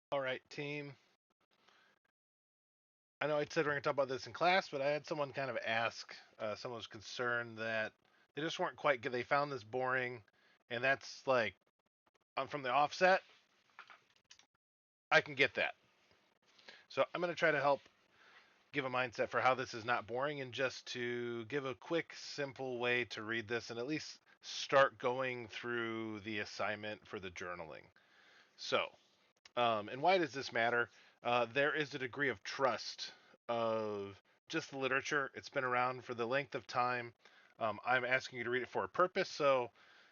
All right, team. I know I said we're going to talk about this in class, but I had someone kind of ask. Someone was concerned that they just weren't quite good. They found this boring, and that's like from the offset. I can get that. So I'm going to try to help give a mindset for how this is not boring, and just to give a quick, simple way to read this, and at least start going through the assignment for the journaling. So, and why does this matter? There is a degree of trust of just the literature. It's been around for the length of time. I'm asking you to read it for a purpose, so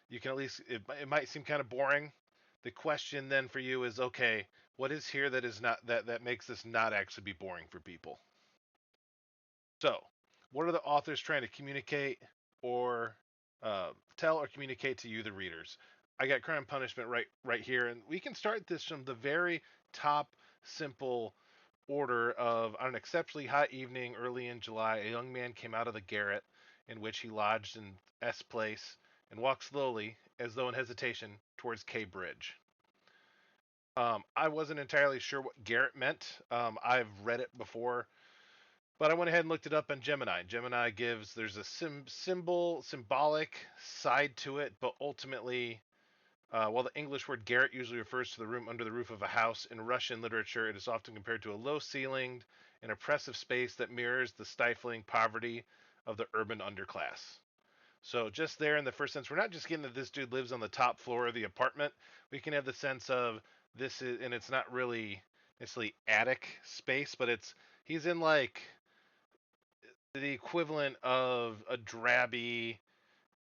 you can at least. It might seem kind of boring. The question then for you is, okay, what is here that is not that makes this not actually be boring for people? So, what are the authors trying to communicate or tell or communicate to you, the readers? I got Crime and Punishment right here, and we can start this from the very top, simple order of on an exceptionally hot evening early in July, a young man came out of the garret in which he lodged in S Place and walked slowly, as though in hesitation, towards K Bridge. I wasn't entirely sure what garret meant. I've read it before, but I went ahead and looked it up on Gemini. Gemini gives there's a symbolic side to it, but ultimately, while the English word garret usually refers to the room under the roof of a house, in Russian literature it is often compared to a low-ceilinged and oppressive space that mirrors the stifling poverty of the urban underclass. So just there in the first sense, we're not just getting that this dude lives on the top floor of the apartment. We can have the sense of this is, and it's not really necessarily attic space, but it's he's in like the equivalent of a drabby,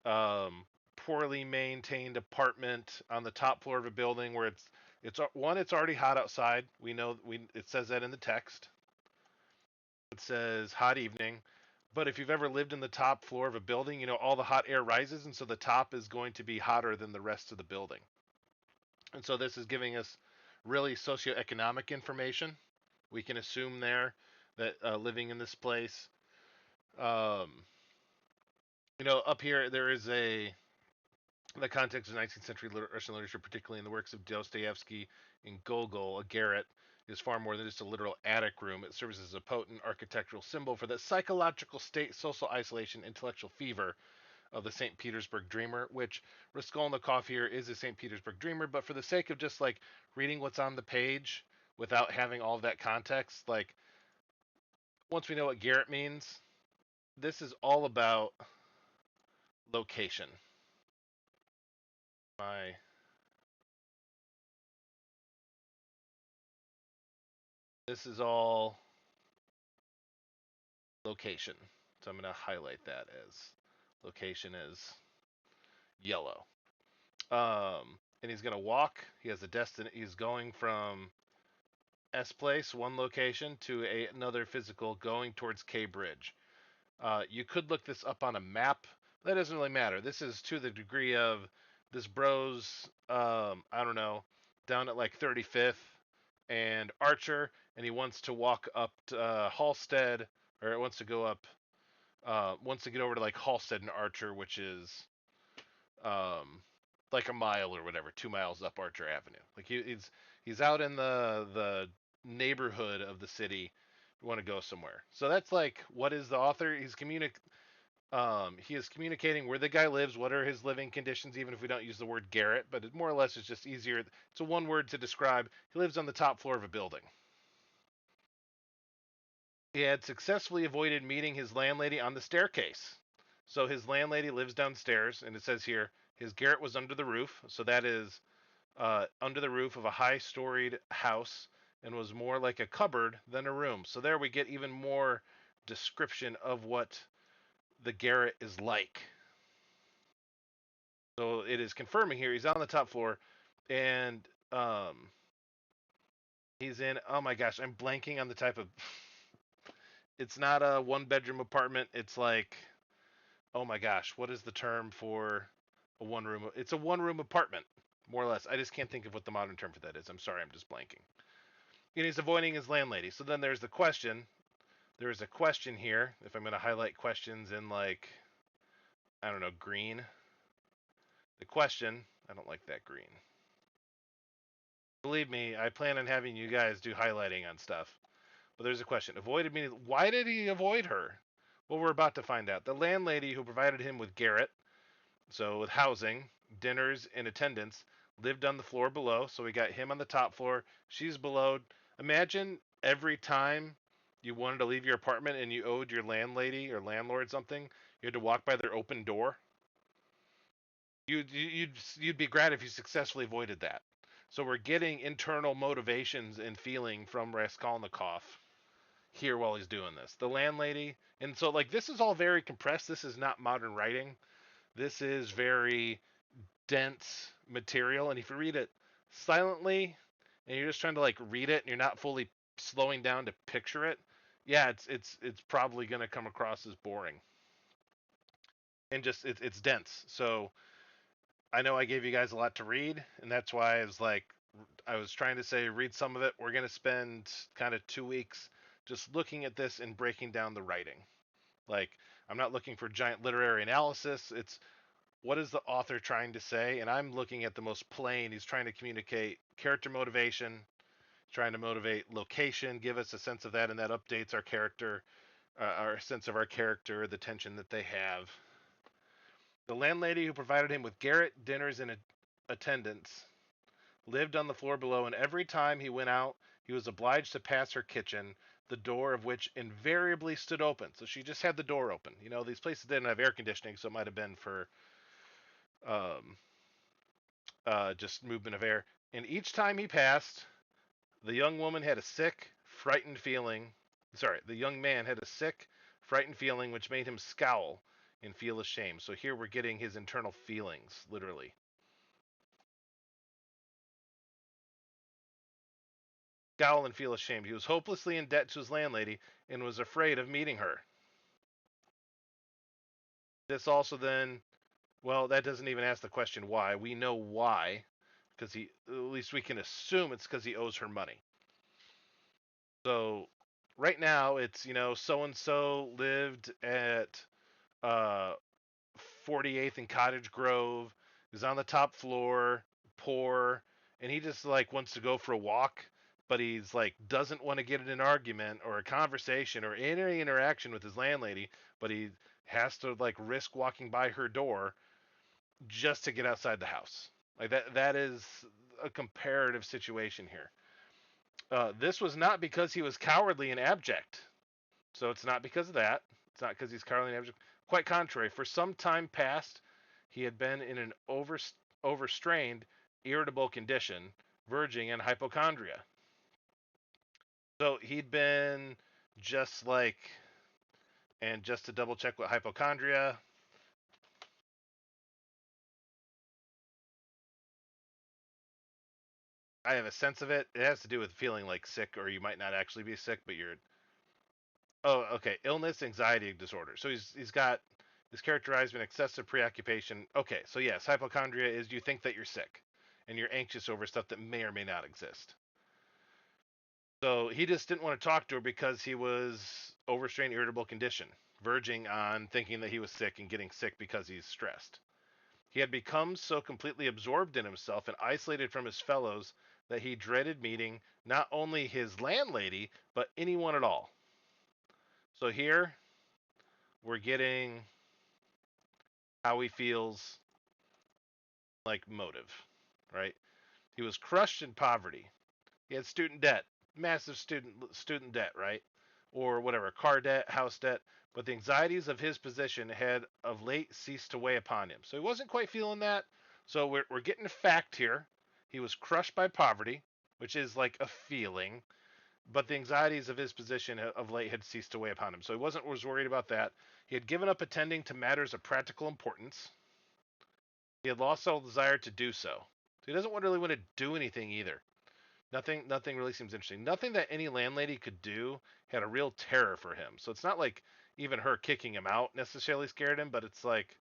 um, poorly maintained apartment on the top floor of a building where it's already hot outside. We know it says that in the text. It says hot evening. But if you've ever lived in the top floor of a building, you know all the hot air rises, and so the top is going to be hotter than the rest of the building. And so this is giving us really socioeconomic information. We can assume there that living in this place, um, up here there is the context of 19th century Russian literature, particularly in the works of Dostoevsky and Gogol. A garret is far more than just a literal attic room. It serves as a potent architectural symbol for the psychological state, social isolation, intellectual fever of the St. Petersburg dreamer, which Raskolnikov here is a St. Petersburg dreamer, but for the sake of just like reading what's on the page without having all of that context, like once we know what garret means, this is all about location. My This is all location. So I'm going to highlight that as location is yellow. And he's going to walk. He has a destiny. He's going from S Place, one location, to another physical, going towards K Bridge. You could look this up on a map. That doesn't really matter. This is to the degree of this bro's, I don't know, down at like 35th and Archer, and he wants to walk up to Halstead, or wants to go up, wants to get over to like Halstead and Archer, which is um, like a mile or whatever, 2 miles up Archer Avenue. Like he's out in the neighborhood of the city. Want to go somewhere. So that's like what is the author? He is communicating where the guy lives, what are his living conditions, even if we don't use the word garret, but it more or less is just easier. It's a one word to describe. He lives on the top floor of a building. He had successfully avoided meeting his landlady on the staircase. So his landlady lives downstairs, and it says here his garret was under the roof. So that is under the roof of a high storied house and was more like a cupboard than a room. So there we get even more description of what the garret is like. So it is confirming here he's on the top floor, and he's in. Oh my gosh, I'm blanking on the type of. It's not a one bedroom apartment. It's like, oh my gosh, what is the term for a one room? It's a one room apartment, more or less. I just can't think of what the modern term for that is. I'm sorry, I'm just blanking. And he's avoiding his landlady. So then there's the question. There is a question here. If I'm going to highlight questions in like, I don't know, green. The question. I don't like that green. believe me, I plan on having you guys do highlighting on stuff. But there's a question. Avoided meaning, why did he avoid her? Well, we're about to find out. The landlady who provided him with Garrett, so with housing, dinners, and attendance, lived on the floor below. So we got him on the top floor. She's below. Imagine every time you wanted to leave your apartment and you owed your landlady or landlord something, you had to walk by their open door. You'd be glad if you successfully avoided that. So we're getting internal motivations and feeling from Raskolnikov here while he's doing this. The landlady, and so like this is all very compressed. This is not modern writing. This is very dense material, and if you read it silently and you're just trying to like read it and you're not fully slowing down to picture it, yeah, it's probably going to come across as boring and just it's dense. So I know I gave you guys a lot to read, and that's why I was trying to say read some of it. We're going to spend kind of 2 weeks just looking at this and breaking down the writing. Like, I'm not looking for giant literary analysis. It's what is the author trying to say? And I'm looking at the most plain. He's trying to communicate character motivation, trying to motivate location, give us a sense of that, and that updates our character, our sense of our character, the tension that they have. The landlady who provided him with Garrett dinners and attendance lived on the floor below, and every time he went out, he was obliged to pass her kitchen, the door of which invariably stood open. So she just had the door open. You know, these places didn't have air conditioning, so it might have been for um, just movement of air. And each time he passed, the young woman had a sick, frightened feeling. Sorry, the young man had a sick, frightened feeling which made him scowl and feel ashamed. So here we're getting his internal feelings, literally. Scowl and feel ashamed. He was hopelessly in debt to his landlady and was afraid of meeting her. This also then, well, that doesn't even ask the question why. We know why, because at least we can assume it's because he owes her money. So right now it's, so and so lived at uh 48th and Cottage Grove, is on the top floor, poor, and he just like wants to go for a walk, but he's like doesn't want to get in an argument or a conversation or any interaction with his landlady, but he has to like risk walking by her door just to get outside the house. Like that is a comparative situation here. This was not because he was cowardly and abject. So it's not because of that. It's not because he's cowardly and abject. Quite contrary, for some time past, he had been in an overstrained, irritable condition, verging on hypochondria. So he'd been just like, and just to double check what hypochondria, I have a sense of it. It has to do with feeling like sick, or you might not actually be sick, but you're. Oh, okay. Illness, anxiety disorder. So he's got is characterized by excessive preoccupation. Okay, so yes, hypochondria is you think that you're sick, and you're anxious over stuff that may or may not exist. So he just didn't want to talk to her because he was overstrained, irritable condition, verging on thinking that he was sick and getting sick because he's stressed. He had become so completely absorbed in himself and isolated from his fellows that he dreaded meeting not only his landlady, but anyone at all. So here we're getting how he feels like motive, right? He was crushed in poverty. He had student debt, massive student debt, right? Or whatever, car debt, house debt. But the anxieties of his position had of late ceased to weigh upon him. So he wasn't quite feeling that. So we're getting a fact here. He was crushed by poverty, which is like a feeling, but the anxieties of his position of late had ceased to weigh upon him. So he was worried about that. He had given up attending to matters of practical importance. He had lost all desire to do so. So he doesn't really want to do anything either. Nothing really seems interesting. Nothing that any landlady could do had a real terror for him. So it's not like even her kicking him out necessarily scared him, but it's like,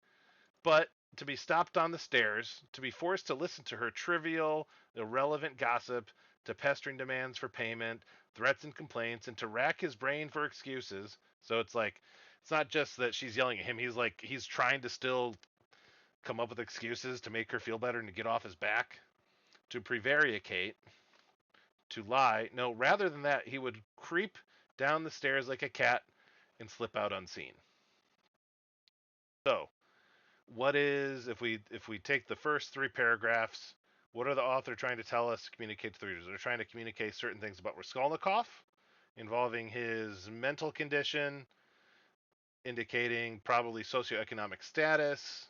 but to be stopped on the stairs, to be forced to listen to her trivial, irrelevant gossip, to pestering demands for payment, threats and complaints, and to rack his brain for excuses. So it's like, it's not just that she's yelling at him. He's trying to still come up with excuses to make her feel better and to get off his back, to prevaricate. to lie. No, rather than that, he would creep down the stairs like a cat and slip out unseen. So, what is if we take the first three paragraphs? What are the author trying to tell us to communicate to the readers? They're trying to communicate certain things about Raskolnikov, involving his mental condition, indicating probably socioeconomic status.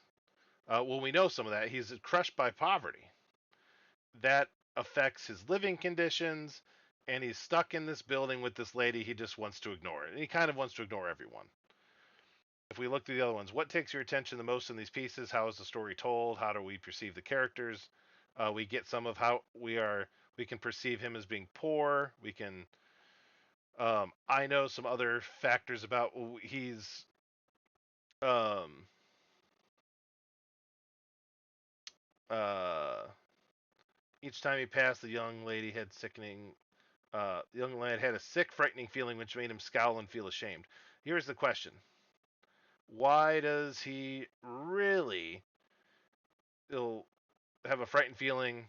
Well, we know some of that. He's crushed by poverty. That affects his living conditions, and he's stuck in this building with this lady he just wants to ignore. And he kind of wants to ignore everyone. If we look through the other ones, what takes your attention the most in these pieces? How is the story told? How do we perceive the characters? We get some of how we can perceive him as being poor. We can I know some other factors about he's um uh each time he passed, the young lad had a sick, frightening feeling which made him scowl and feel ashamed. Here's the question: why does he really he'll have a frightened feeling,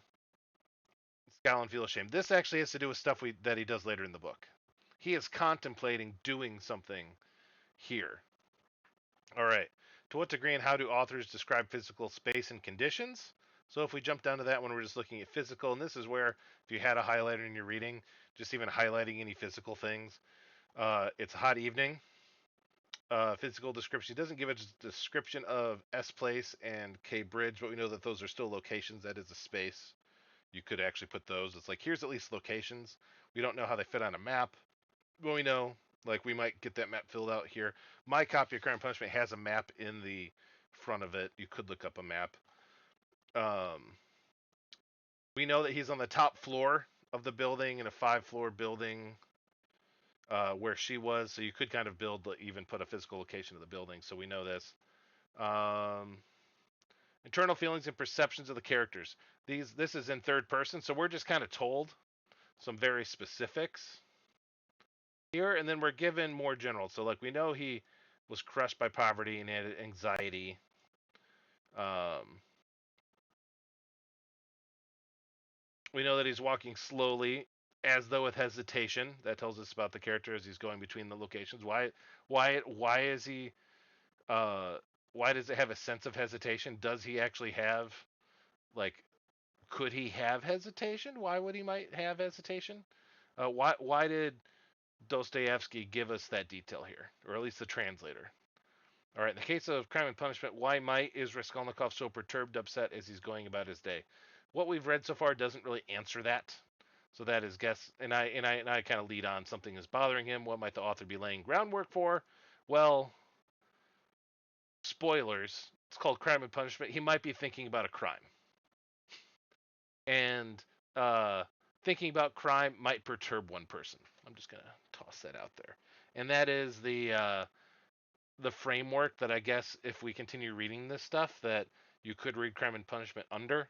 scowl and feel ashamed? This actually has to do with stuff that he does later in the book. He is contemplating doing something here. All right. To what degree and how do authors describe physical space and conditions? So if we jump down to that one, we're just looking at physical, and this is where if you had a highlighter in your reading, just even highlighting any physical things. It's a hot evening. Physical description. He doesn't give a description of S Place and K Bridge, but we know that those are still locations. That is a space. You could actually put those. It's like, here's at least locations. We don't know how they fit on a map, but we know, like, we might get that map filled out here. My copy of Crime and Punishment has a map in the front of it. You could look up a map. Um, we know that he's on the top floor of the building in a 5-floor building where she was. So you could kind of even put a physical location of the building. So we know this. Um, internal feelings and perceptions of the characters. This is in third person, so we're just kind of told some very specifics here, and then we're given more general. So like we know he was crushed by poverty and had anxiety. Um, we know that he's walking slowly, as though with hesitation. That tells us about the character as he's going between the locations. Why is he? Uh, why does it have a sense of hesitation? Does he actually have, like, could he have hesitation? Why would he might have hesitation? Why did Dostoevsky give us that detail here, or at least the translator? All right, in the case of Crime and Punishment, why might is Raskolnikov so perturbed, upset as he's going about his day? What we've read so far doesn't really answer that. So that is guess, and I kind of lead on. Something is bothering him. What might the author be laying groundwork for? Well, spoilers. It's called Crime and Punishment. He might be thinking about a crime, and uh, thinking about crime might perturb one person. I'm just gonna toss that out there, and that is the framework that I guess if we continue reading this stuff that you could read Crime and Punishment under.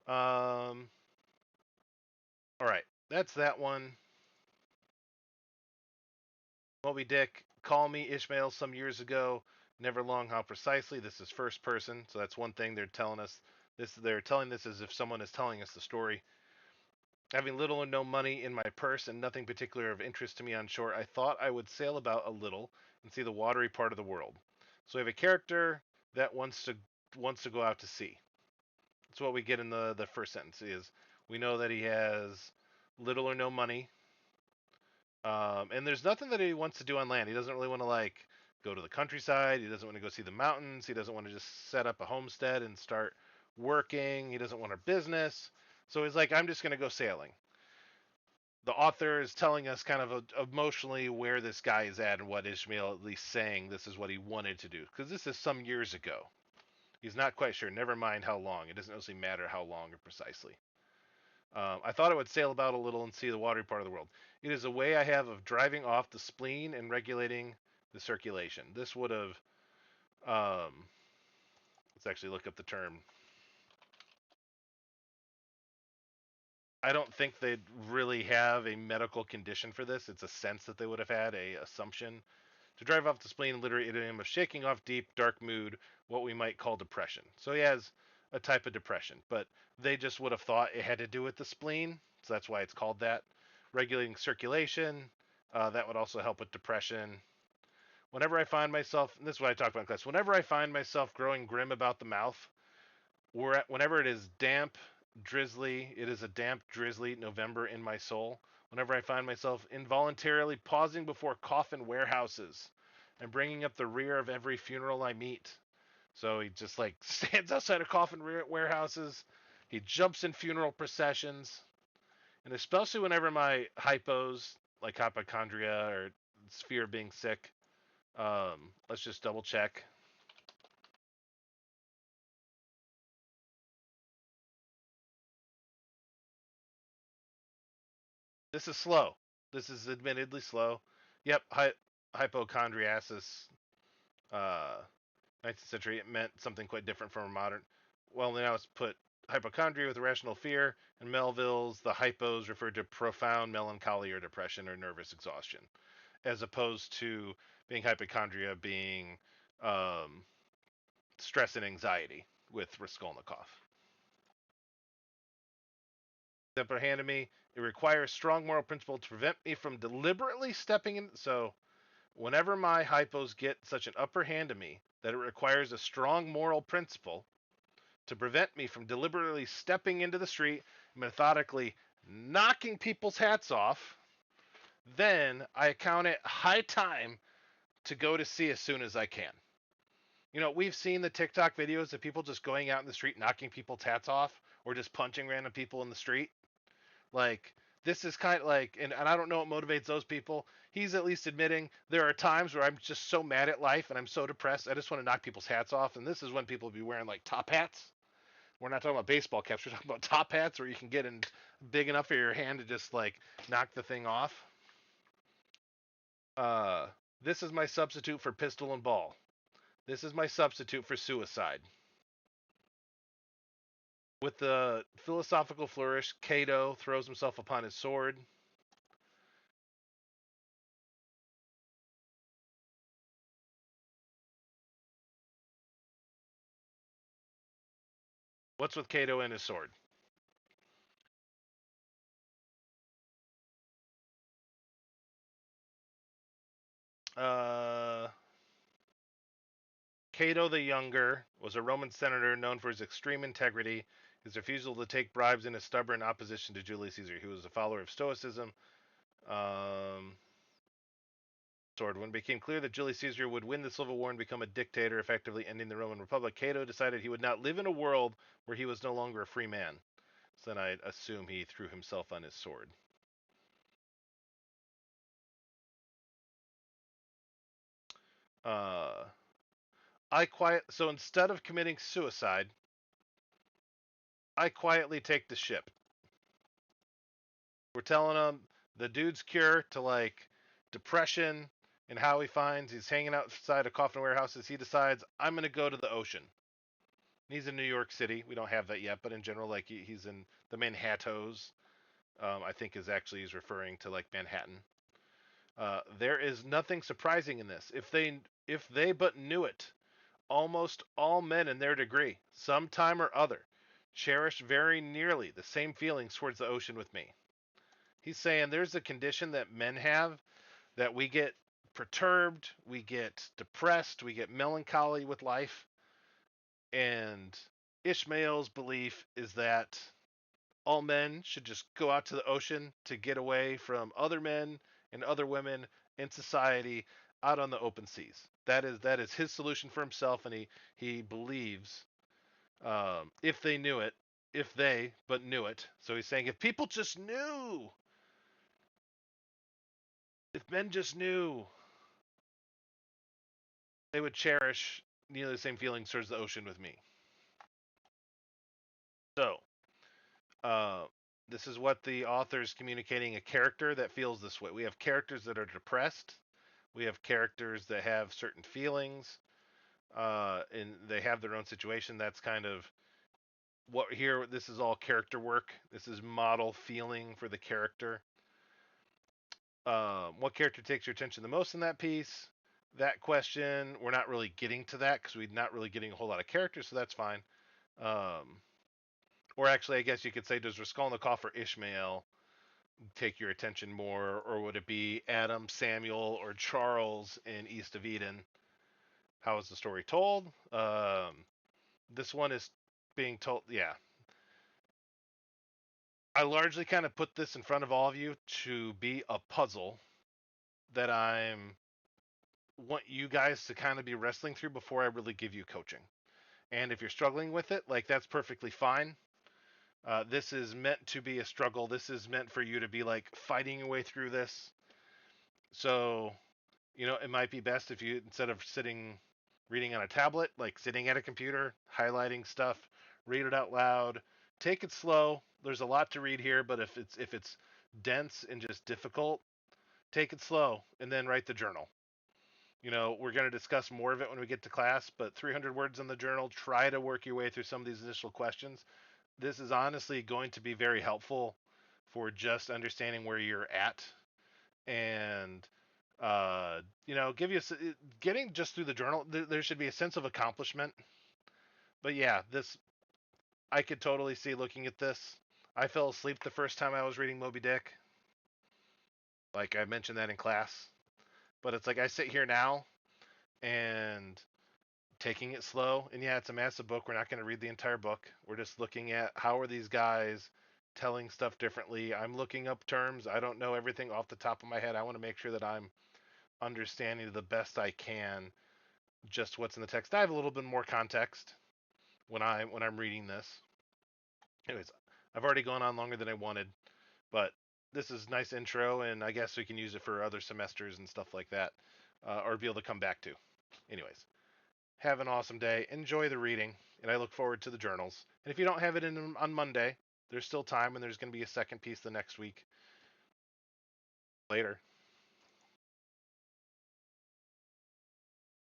Um, all right, that's that one. Moby Dick, Call Me Ishmael some years ago. Never long how precisely. This is first person, so that's one thing they're telling us. They're telling this as if someone is telling us the story. Having little or no money in my purse and nothing particular of interest to me on shore, I thought I would sail about a little and see the watery part of the world. So we have a character that wants to go out to sea. That's what we get in the first sentence. Is we know that he has little or no money, and there's nothing that he wants to do on land. He doesn't really want to, like, go to the countryside. He doesn't want to go see the mountains. He doesn't want to just set up a homestead and start working. He doesn't want a business. So he's like, I'm just going to go sailing. The author is telling us kind of emotionally where this guy is at and what Ishmael at least saying this is what he wanted to do, because this is some years ago. He's not quite sure. Never mind how long. It doesn't really matter how long or precisely. I thought I would sail about a little and see the watery part of the world. It is a way I have of driving off the spleen and regulating the circulation. This would have, let's actually look up the term. I don't think they'd really have a medical condition for this. It's a sense that they would have had, a assumption. To drive off the spleen, literary idiom of shaking off deep, dark mood, what we might call depression. So he has a type of depression, but they just would have thought it had to do with the spleen, so that's why it's called that. Regulating circulation, that would also help with depression. Whenever I find myself, and this is what I talked about in class, whenever I find myself growing grim about the mouth, whenever it is damp, drizzly, it is a damp, drizzly November in my soul. Whenever I find myself involuntarily pausing before coffin warehouses and bringing up the rear of every funeral I meet. So he just like stands outside of coffin warehouses. He jumps in funeral processions. And especially whenever my hypos, like hypochondria or fear of being sick, let's just double check. This is slow. This is admittedly slow. Yep, hypochondriasis, uh, 19th century, it meant something quite different from a modern. Well, now it's put hypochondria with irrational fear, and Melville's the hypos referred to profound melancholy or depression or nervous exhaustion, as opposed to being hypochondria being um, stress and anxiety with Raskolnikov. The upper hand of me, it requires strong moral principle to prevent me from deliberately stepping in. So whenever my hypos get such an upper hand of me that it requires a strong moral principle to prevent me from deliberately stepping into the street, methodically knocking people's hats off, then I count it high time to go to sea as soon as I can. You know, we've seen the TikTok videos of people just going out in the street knocking people's hats off or just punching random people in the street. Like, this is kind of like, and I don't know what motivates those people. He's at least admitting there are times where I'm just so mad at life and I'm so depressed. I just want to knock people's hats off. And this is when people be wearing like top hats. We're not talking about baseball caps. We're talking about top hats where you can get in big enough for your hand to just like knock the thing off. Uh, this is my substitute for pistol and ball. This is my substitute for suicide. With the philosophical flourish, Cato throws himself upon his sword. What's with Cato and his sword? Uh, Cato the Younger was a Roman senator known for his extreme integrity, his refusal to take bribes, and his stubborn opposition to Julius Caesar. He was a follower of Stoicism. Um, Sword. When it became clear that Julius Caesar would win the civil war and become a dictator, effectively ending the Roman Republic, Cato decided he would not live in a world where he was no longer a free man. So then I assume he threw himself on his sword. Uh, so instead of committing suicide, I quietly take the ship. We're telling him the dude's cure to like depression and how he finds he's hanging outside of coffin warehouses. He decides I'm gonna go to the ocean. He's in New York City. We don't have that yet, but in general, like he's in the Manhattoes. I think is actually he's referring to like Manhattan. There is nothing surprising in this. If they but knew it, almost all men in their degree, some time or other, cherish very nearly the same feelings towards the ocean with me. He's saying there's a condition that men have that we get perturbed, we get depressed, we get melancholy with life, and Ishmael's belief is that all men should just go out to the ocean to get away from other men and other women in society out on the open seas. That is his solution for himself, and he believes if they knew it, if they but knew it. So he's saying if people just knew, if men just knew, they would cherish nearly the same feelings towards the ocean with me. So uh, this is what the author is communicating: a character that feels this way. We have characters that are depressed. We have characters that have certain feelings, and they have their own situation. That's kind of what here. This is all character work. This is model feeling for the character. What character takes your attention the most in that piece? That question, we're not really getting to that because we're not really getting a whole lot of characters, so that's fine. Um, or actually, I guess you could say, does Raskolnikov or Ishmael take your attention more, or would it be Adam, Samuel, or Charles in East of Eden? How is the story told? This one is being told. Yeah, I largely kind of put this in front of all of you to be a puzzle that I'm want you guys to kind of be wrestling through before I really give you coaching. And if you're struggling with it, like that's perfectly fine. This is meant to be a struggle. This is meant for you to be like fighting your way through this. So, it might be best if you, instead of sitting reading on a tablet, like sitting at a computer, highlighting stuff, read it out loud. Take it slow. There's a lot to read here, but if it's dense and just difficult, take it slow and then write the journal. We're going to discuss more of it when we get to class, but 300 words in the journal, try to work your way through some of these initial questions. This is honestly going to be very helpful for just understanding where you're at and give you getting just through the journal. There should be a sense of accomplishment. But yeah, this I could totally see looking at this. I fell asleep the first time I was reading Moby Dick. Like I mentioned that in class. But it's like I sit here now and taking it slow. And yeah, it's a massive book. We're not going to read the entire book. We're just looking at how are these guys telling stuff differently. I'm looking up terms. I don't know everything off the top of my head. I want to make sure that I'm understanding the best I can just what's in the text. I have a little bit more context when I'm reading this. Anyways, I've already gone on longer than I wanted, but this is nice intro, and I guess we can use it for other semesters and stuff like that, or be able to come back to. Anyways, have an awesome day. Enjoy the reading, and I look forward to the journals. And if you don't have it on Monday, there's still time, and there's going to be a second piece the next week later.